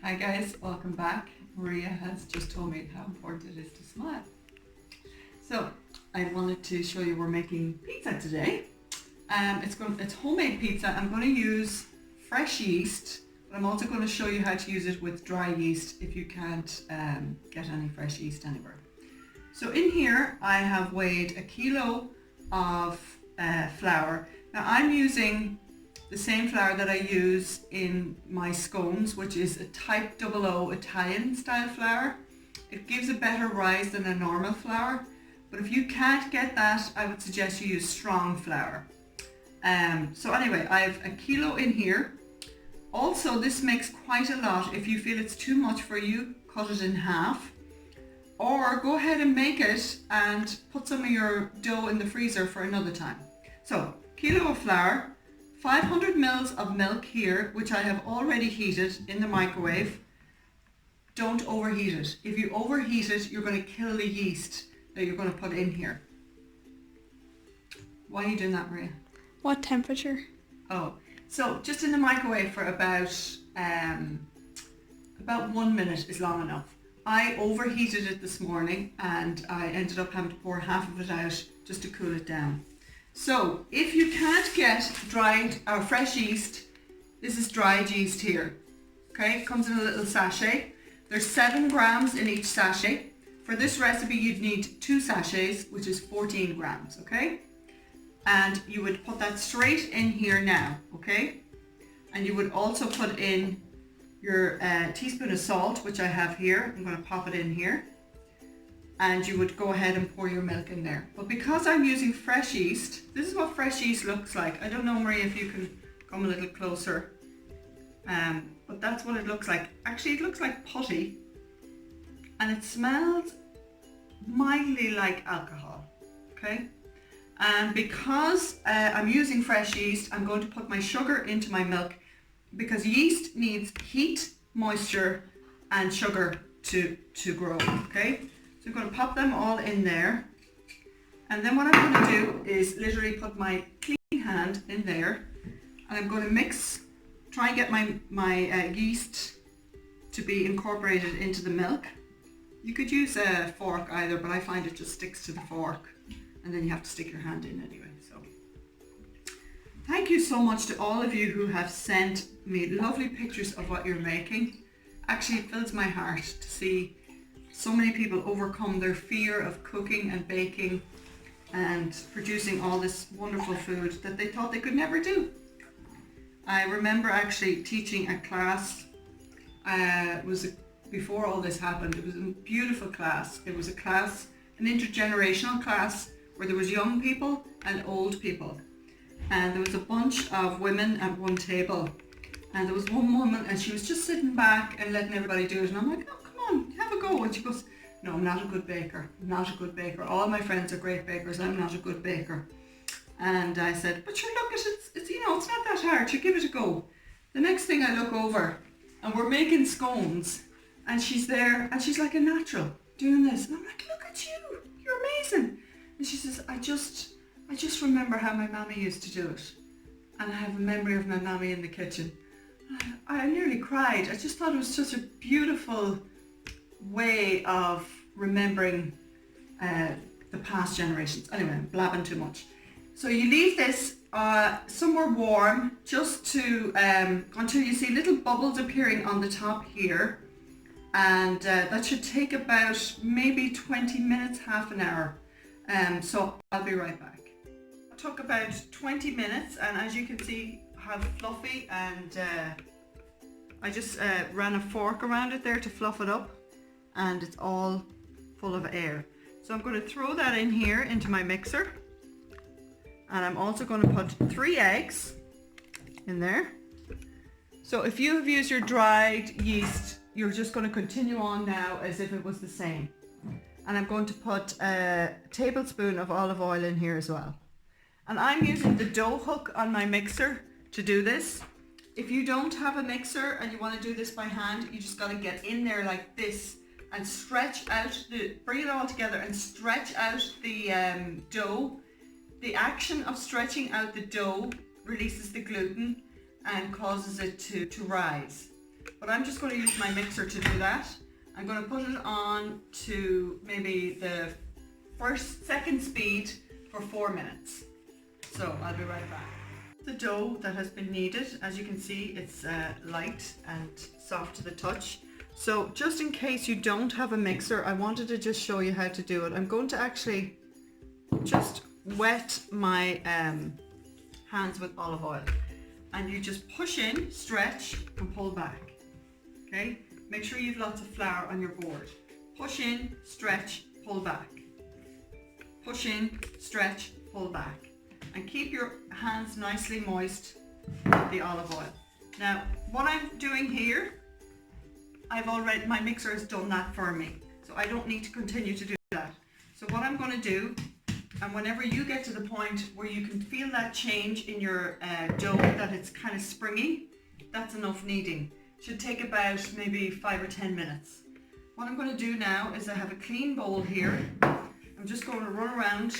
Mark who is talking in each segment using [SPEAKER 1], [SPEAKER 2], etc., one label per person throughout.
[SPEAKER 1] Hi guys, welcome back. Maria has just told me how important it is to smile. So I wanted to show you we're making pizza today. It's homemade pizza. I'm going to use fresh yeast, but I'm also going to show you how to use it with dry yeast if you can't get any fresh yeast anywhere. So in here I have weighed a kilo of flour. Now I'm using the same flour that I use in my scones, which is a type 00 Italian style flour. It gives a better rise than a normal flour, but if you can't get that, I would suggest you use strong flour. So anyway, I have a kilo in here. Also, this makes quite a lot. If you feel it's too much for you, cut it in half. Or go ahead and make it and put some of your dough in the freezer for another time. So, kilo of flour, 500 mils of milk here, which I have already heated in the microwave. Don't overheat it. If you overheat it, you're going to kill the yeast that you're going to put in here. Why are you doing that, Maria?
[SPEAKER 2] What temperature?
[SPEAKER 1] Oh, so just in the microwave for about 1 minute is long enough. I overheated it this morning and I ended up having to pour half of it out just to cool it down. So if you can't get dried or fresh yeast, this is dried yeast here. Okay, it comes in a little sachet. There's 7 grams in each sachet. For this recipe you'd need 2 sachets, which is 14 grams, okay? And you would put that straight in here now, okay? And you would also put in your teaspoon of salt, which I have here. I'm going to pop it in here. And you would go ahead and pour your milk in there. But because I'm using fresh yeast, this is what fresh yeast looks like. I don't know, Maria, if you can come a little closer. But that's what it looks like. Actually, it looks like putty. And it smells mildly like alcohol, okay? And because I'm using fresh yeast, I'm going to put my sugar into my milk because yeast needs heat, moisture, and sugar to grow, okay? So I'm going to pop them all in there. And then what I'm going to do is literally put my clean hand in there. And I'm going to mix, try and get my yeast to be incorporated into the milk. You could use a fork either, but I find it just sticks to the fork. And then you have to stick your hand in anyway. So thank you so much to all of you who have sent me lovely pictures of what you're making. Actually, it fills my heart to see so many people overcome their fear of cooking and baking and producing all this wonderful food that they thought they could never do. I remember actually teaching a class, before all this happened. It was a beautiful class. It was a class, an intergenerational class where there was young people and old people. And there was a bunch of women at one table. And there was one woman and she was just sitting back and letting everybody do it. And I'm like, oh, come on, have a go. And she goes, no, I'm not a good baker. I'm not a good baker. All my friends are great bakers. I'm not a good baker. And I said, but sure, look, it's you know, it's not that hard. You give it a go. The next thing I look over and we're making scones and she's there and she's like a natural doing this. And I'm like, look at you. You're amazing. And she says, I just remember how my mammy used to do it. And I have a memory of my mammy in the kitchen. I nearly cried. I just thought it was such a beautiful way of remembering the past generations. Anyway, I'm blabbing too much. So you leave this somewhere warm just to until you see little bubbles appearing on the top here. And that should take about maybe 20 minutes, half an hour. So I'll be right back. It took about 20 minutes and as you can see, how fluffy, and I just ran a fork around it there to fluff it up and it's all full of air. So I'm going to throw that in here into my mixer and I'm also going to put 3 eggs in there. So if you have used your dried yeast, you're just going to continue on now as if it was the same. And I'm going to put a tablespoon of olive oil in here as well. And I'm using the dough hook on my mixer to do this. If you don't have a mixer and you want to do this by hand, you just got to get in there like this and stretch out bring it all together and stretch out the dough. The action of stretching out the dough releases the gluten and causes it to rise. but I'm just going to use my mixer to do that. I'm going to put it on to maybe the second speed for 4 minutes. So I'll be right back. The dough that has been kneaded, as you can see, it's light and soft to the touch. So just in case you don't have a mixer, I wanted to just show you how to do it. I'm going to actually just wet my hands with olive oil, and you just push in, stretch and pull back. Okay, make sure you have lots of flour on your board. Push in, stretch, pull back. Push in, stretch, pull back, and keep your hands nicely moist with the olive oil. Now what I'm doing here, my mixer has done that for me, so I don't need to continue to do that. So what I'm going to do, and whenever you get to the point where you can feel that change in your dough, that it's kind of springy, that's enough kneading. Should take about maybe 5 or 10 minutes. What I'm going to do now is I have a clean bowl here. I'm just going to run around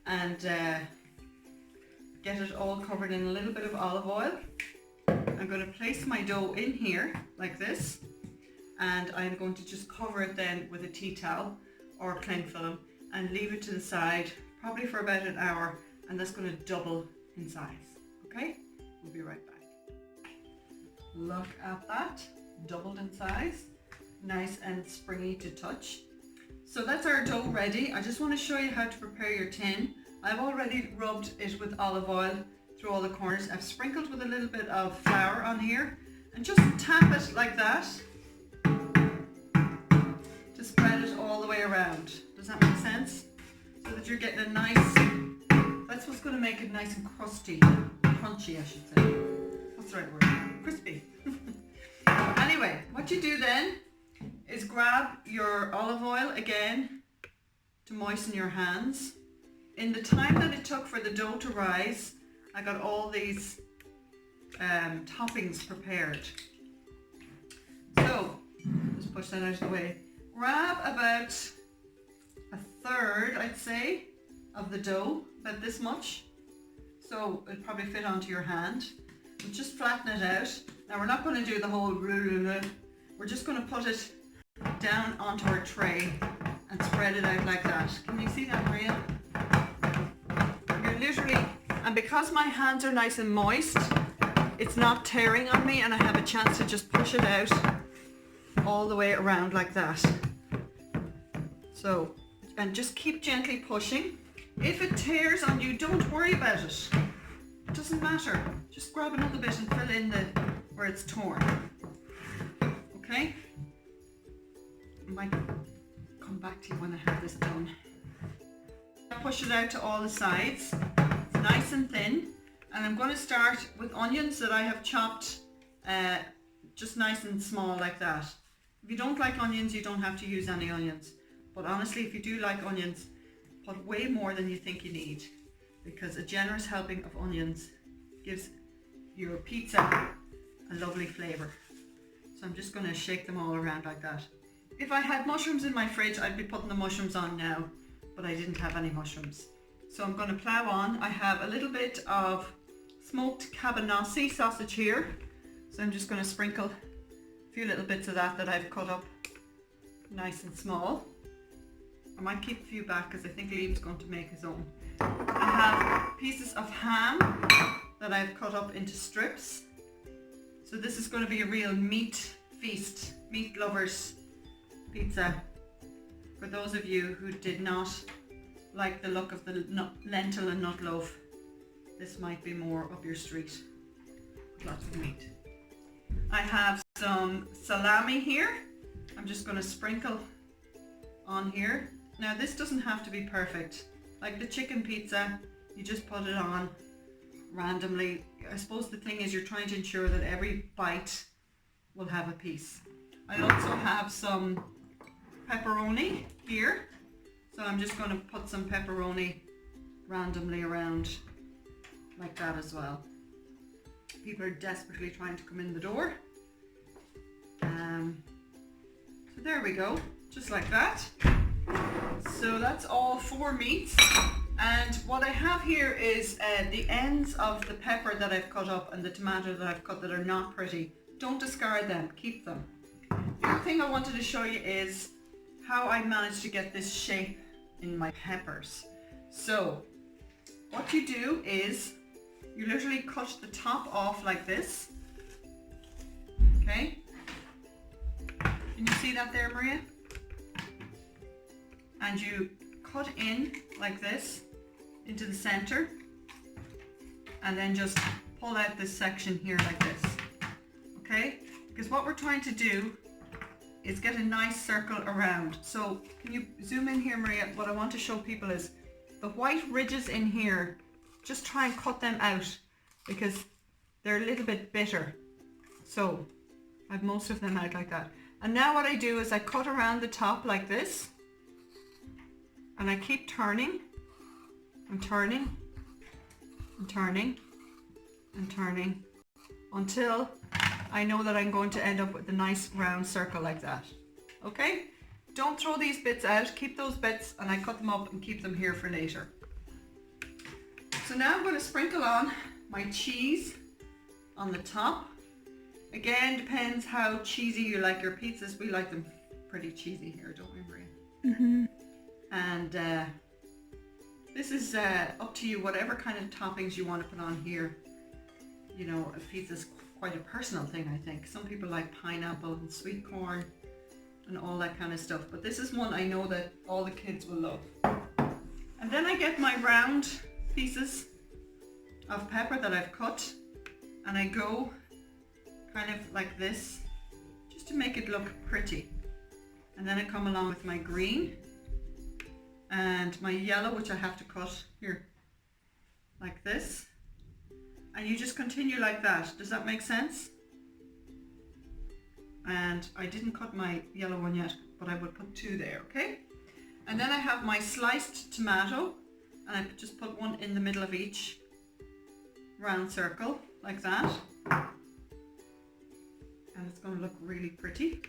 [SPEAKER 1] and get it all covered in a little bit of olive oil. I'm going to place my dough in here like this, and I'm going to just cover it then with a tea towel or cling film and leave it to the side probably for about an hour, and that's going to double in size. Okay, we'll be right back. Look at that, doubled in size, nice and springy to touch. So that's our dough ready. I just want to show you how to prepare your tin. I've already rubbed it with olive oil through all the corners. I've sprinkled with a little bit of flour on here, and just tap it like that to spread it all the way around. Does that make sense? So that you're getting a nice, that's what's going to make it nice and crunchy, I should say. That's the right word, crispy. Anyway, what you do then is grab your olive oil again to moisten your hands. In the time that it took for the dough to rise, I got all these toppings prepared. So, just push that out of the way. Grab about a third, I'd say, of the dough, about this much. So it'll probably fit onto your hand. And just flatten it out. Now we're not going to do the whole we're just going to put it down onto our tray and spread it out like that. Can you see that, Maria? You're literally, and because my hands are nice and moist, it's not tearing on me, and I have a chance to just push it out all the way around like that. So, and just keep gently pushing. If it tears on you, don't worry about it. It doesn't matter. Just grab another bit and fill in where it's torn. Okay? I might come back to you when I have this done. Push it out to all the sides. It's nice and thin. And I'm going to start with onions that I have chopped just nice and small like that. If you don't like onions, you don't have to use any onions. But honestly, if you do like onions, put way more than you think you need, because a generous helping of onions gives your pizza a lovely flavour. So I'm just going to shake them all around like that. If I had mushrooms in my fridge, I'd be putting the mushrooms on now, but I didn't have any mushrooms. So I'm going to plough on. I have a little bit of smoked cabanossi sausage here. So I'm just going to sprinkle a few little bits of that I've cut up nice and small. I might keep a few back because I think Liam's going to make his own. I have pieces of ham that I've cut up into strips. So this is going to be a real meat feast, meat lovers pizza. For those of you who did not like the look of the lentil and nut loaf, this might be more up your street. Lots of meat. I have some salami here. I'm just going to sprinkle on here. Now this doesn't have to be perfect. Like the chicken pizza, you just put it on randomly. I suppose the thing is you're trying to ensure that every bite will have a piece. I also have some pepperoni here. So I'm just going to put some pepperoni randomly around like that as well. People are desperately trying to come in the door. So there we go, just like that. So that's all 4 meats, and what I have here is the ends of the pepper that I've cut up and the tomato that I've cut that are not pretty. Don't discard them, keep them. The other thing I wanted to show you is how I managed to get this shape in my peppers. So what you do is you literally cut the top off like this. Okay? Can you see that there, Maria? And you cut in like this into the center, and then just pull out this section here like this. Okay? Because what we're trying to do is get a nice circle around. So can you zoom in here, Maria? What I want to show people is the white ridges in here, just try and cut them out because they're a little bit bitter. So I have most of them out like that. And now what I do is I cut around the top like this, and I keep turning and turning and turning and turning until I know that I'm going to end up with a nice round circle like that. Okay? Don't throw these bits out, keep those bits, and I cut them up and keep them here for later. So now I'm going to sprinkle on my cheese on the top. Again, depends how cheesy you like your pizzas. We like them pretty cheesy here, don't we, Maria?
[SPEAKER 2] Mm-hmm.
[SPEAKER 1] And this is up to you, whatever kind of toppings you want to put on here. You know, a pizza's quite a personal thing, I think. Some people like pineapple and sweet corn and all that kind of stuff. But this is one I know that all the kids will love. And then I get my round pieces of pepper that I've cut, and I go kind of like this, just to make it look pretty. And then I come along with my green and my yellow, which I have to cut here, like this. And you just continue like that. Does that make sense? And I didn't cut my yellow one yet, but I will put two there, okay? And then I have my sliced tomato, and I just put one in the middle of each round circle, like that. And it's going to look really pretty.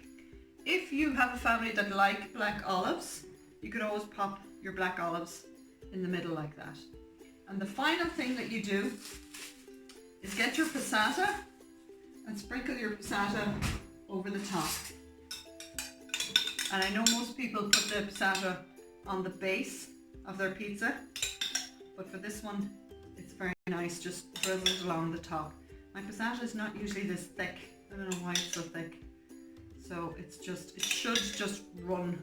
[SPEAKER 1] If you have a family that like black olives, you could always pop your black olives in the middle like that. And the final thing that you do is get your passata and sprinkle your passata over the top. And I know most people put the passata on the base of their pizza, but for this one it's very nice, just drizzled along the top. My passata is not usually this thick. I don't know why it's so thick. So it's just, it should just run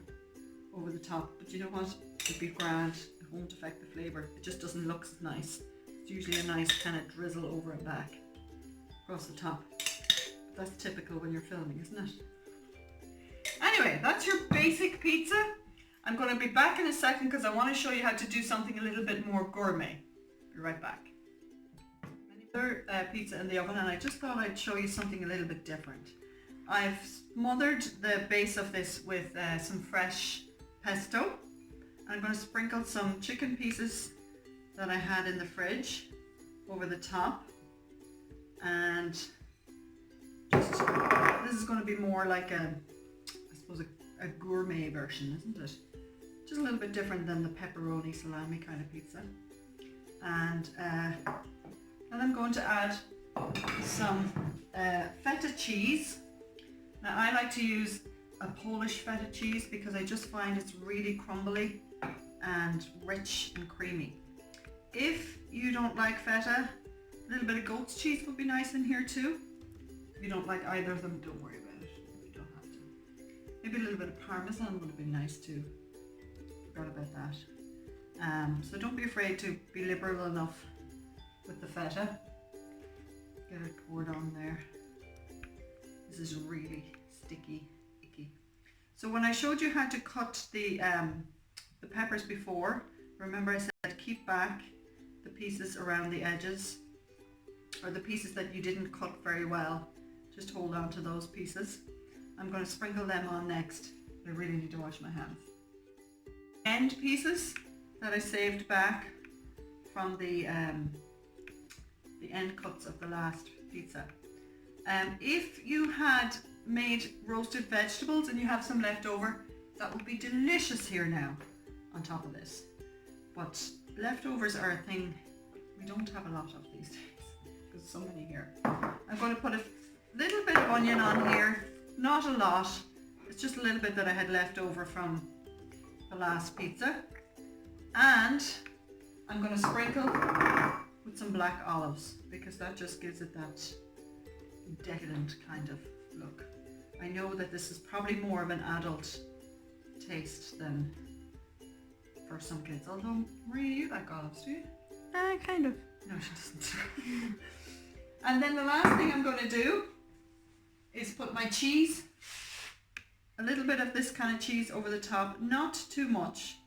[SPEAKER 1] over the top, but you know what? It'd be grand. It won't affect the flavour. It just doesn't look as nice. It's usually a nice kind of drizzle over and back across the top. But that's typical when you're filming, isn't it? Anyway, that's your basic pizza. I'm going to be back in a second because I want to show you how to do something a little bit more gourmet. Be right back. Another pizza in the oven, and I just thought I'd show you something a little bit different. I've smothered the base of this with some fresh pesto. I'm going to sprinkle some chicken pieces that I had in the fridge over the top, and just, this is going to be more like a, I suppose, a gourmet version, isn't it? Just a little bit different than the pepperoni salami kind of pizza. And I'm going to add some feta cheese. Now I like to use a Polish feta cheese because I just find it's really crumbly and rich and creamy. If you don't like feta, a little bit of goat's cheese would be nice in here too. If you don't like either of them, don't worry about it. You don't have to. Maybe a little bit of parmesan would have been nice too. Forgot about that. So don't be afraid to be liberal enough with the feta. Get it poured on there. This is really sticky, icky. So when I showed you how to cut the peppers before, remember I said keep back the pieces around the edges, or the pieces that you didn't cut very well. Just hold on to those pieces. I'm going to sprinkle them on next. I really need to wash my hands. End pieces that I saved back from the end cuts of the last pizza. If you had made roasted vegetables and you have some left over, that would be delicious here now on top of this. But leftovers are a thing we don't have a lot of these days because so many here. I'm going to put a little bit of onion on here, not a lot. It's just a little bit that I had left over from the last pizza. And I'm going to sprinkle with some black olives because that just gives it that decadent kind of look. I know that this is probably more of an adult taste than for some kids, although Maria, you like olives, do you?
[SPEAKER 2] Kind of.
[SPEAKER 1] No, she doesn't. And then the last thing I'm going to do is put my cheese, a little bit of this kind of cheese over the top, not too much,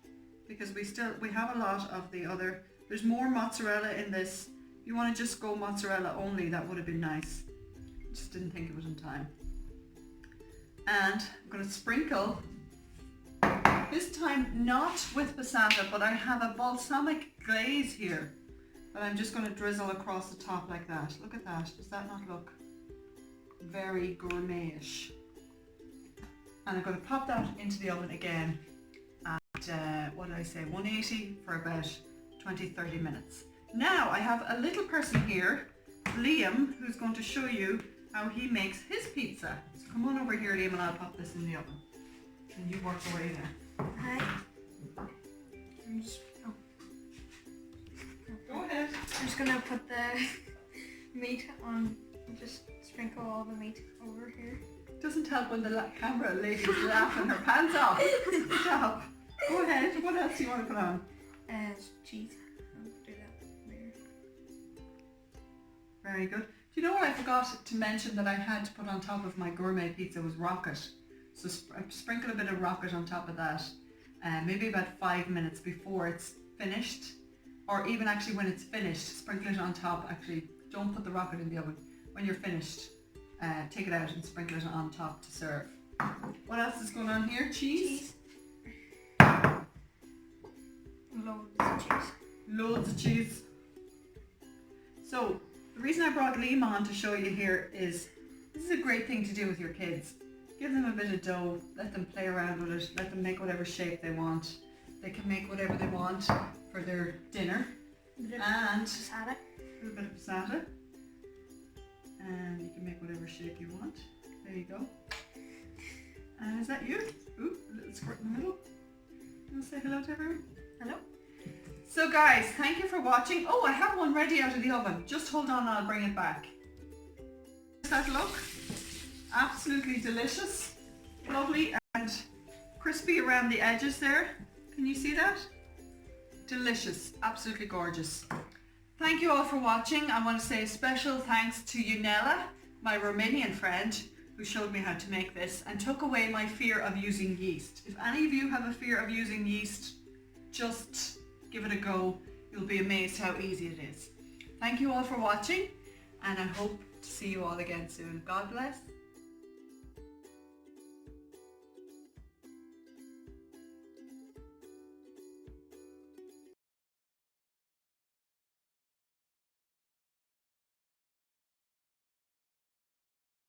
[SPEAKER 1] because we have a lot of the other. There's more mozzarella in this. If you want to just go mozzarella only, that would have been nice. Just didn't think it was in time. And I'm going to sprinkle, this time not with passata, but I have a balsamic glaze here that I'm just going to drizzle across the top like that. Look at that. Does that not look very gourmet-ish? And I'm going to pop that into the oven again at, what did I say, 180 for about 20-30 minutes. Now I have a little person here, Liam, who's going to show you how he makes his pizza. So come on over here, Liam, and I'll pop this in the oven. And you work away there.
[SPEAKER 2] Hi.
[SPEAKER 1] Go ahead.
[SPEAKER 2] I'm just gonna put the meat on, just sprinkle all the meat over here.
[SPEAKER 1] Doesn't help when the camera lady's laughing her pants off. Good job. Go ahead. What else do you want to put on?
[SPEAKER 2] Cheese. I'll do that later.
[SPEAKER 1] Very good. Do you know what I forgot to mention that I had to put on top of my gourmet pizza was rocket. So sprinkle a bit of rocket on top of that, maybe about 5 minutes before it's finished, or even actually when it's finished, sprinkle it on top. Actually, don't put the rocket in the oven. When you're finished, take it out and sprinkle it on top to serve. What else is going on here? Cheese?
[SPEAKER 2] Loads of cheese.
[SPEAKER 1] Loads of cheese. So the reason I brought Liam on to show you here is this is a great thing to do with your kids. Give them a bit of dough, let them play around with it, let them make whatever shape they want. They can make whatever they want for their dinner. And
[SPEAKER 2] passata.
[SPEAKER 1] a little bit of passata. And you can make whatever shape you want. There you go. And is that you? Ooh, a little squirt in the middle. You want to say hello to everyone?
[SPEAKER 2] Hello.
[SPEAKER 1] So guys, thank you for watching. Oh, I have one ready out of the oven. Just hold on and I'll bring it back. Does that look? Absolutely delicious. Lovely and crispy around the edges there. Can you see that? Delicious. Absolutely gorgeous. Thank you all for watching. I want to say a special thanks to Yunella, my Romanian friend, who showed me how to make this and took away my fear of using yeast. If any of you have a fear of using yeast, just give it a go. You'll be amazed how easy it is. Thank you all for watching, and I hope to see you all again soon. God bless.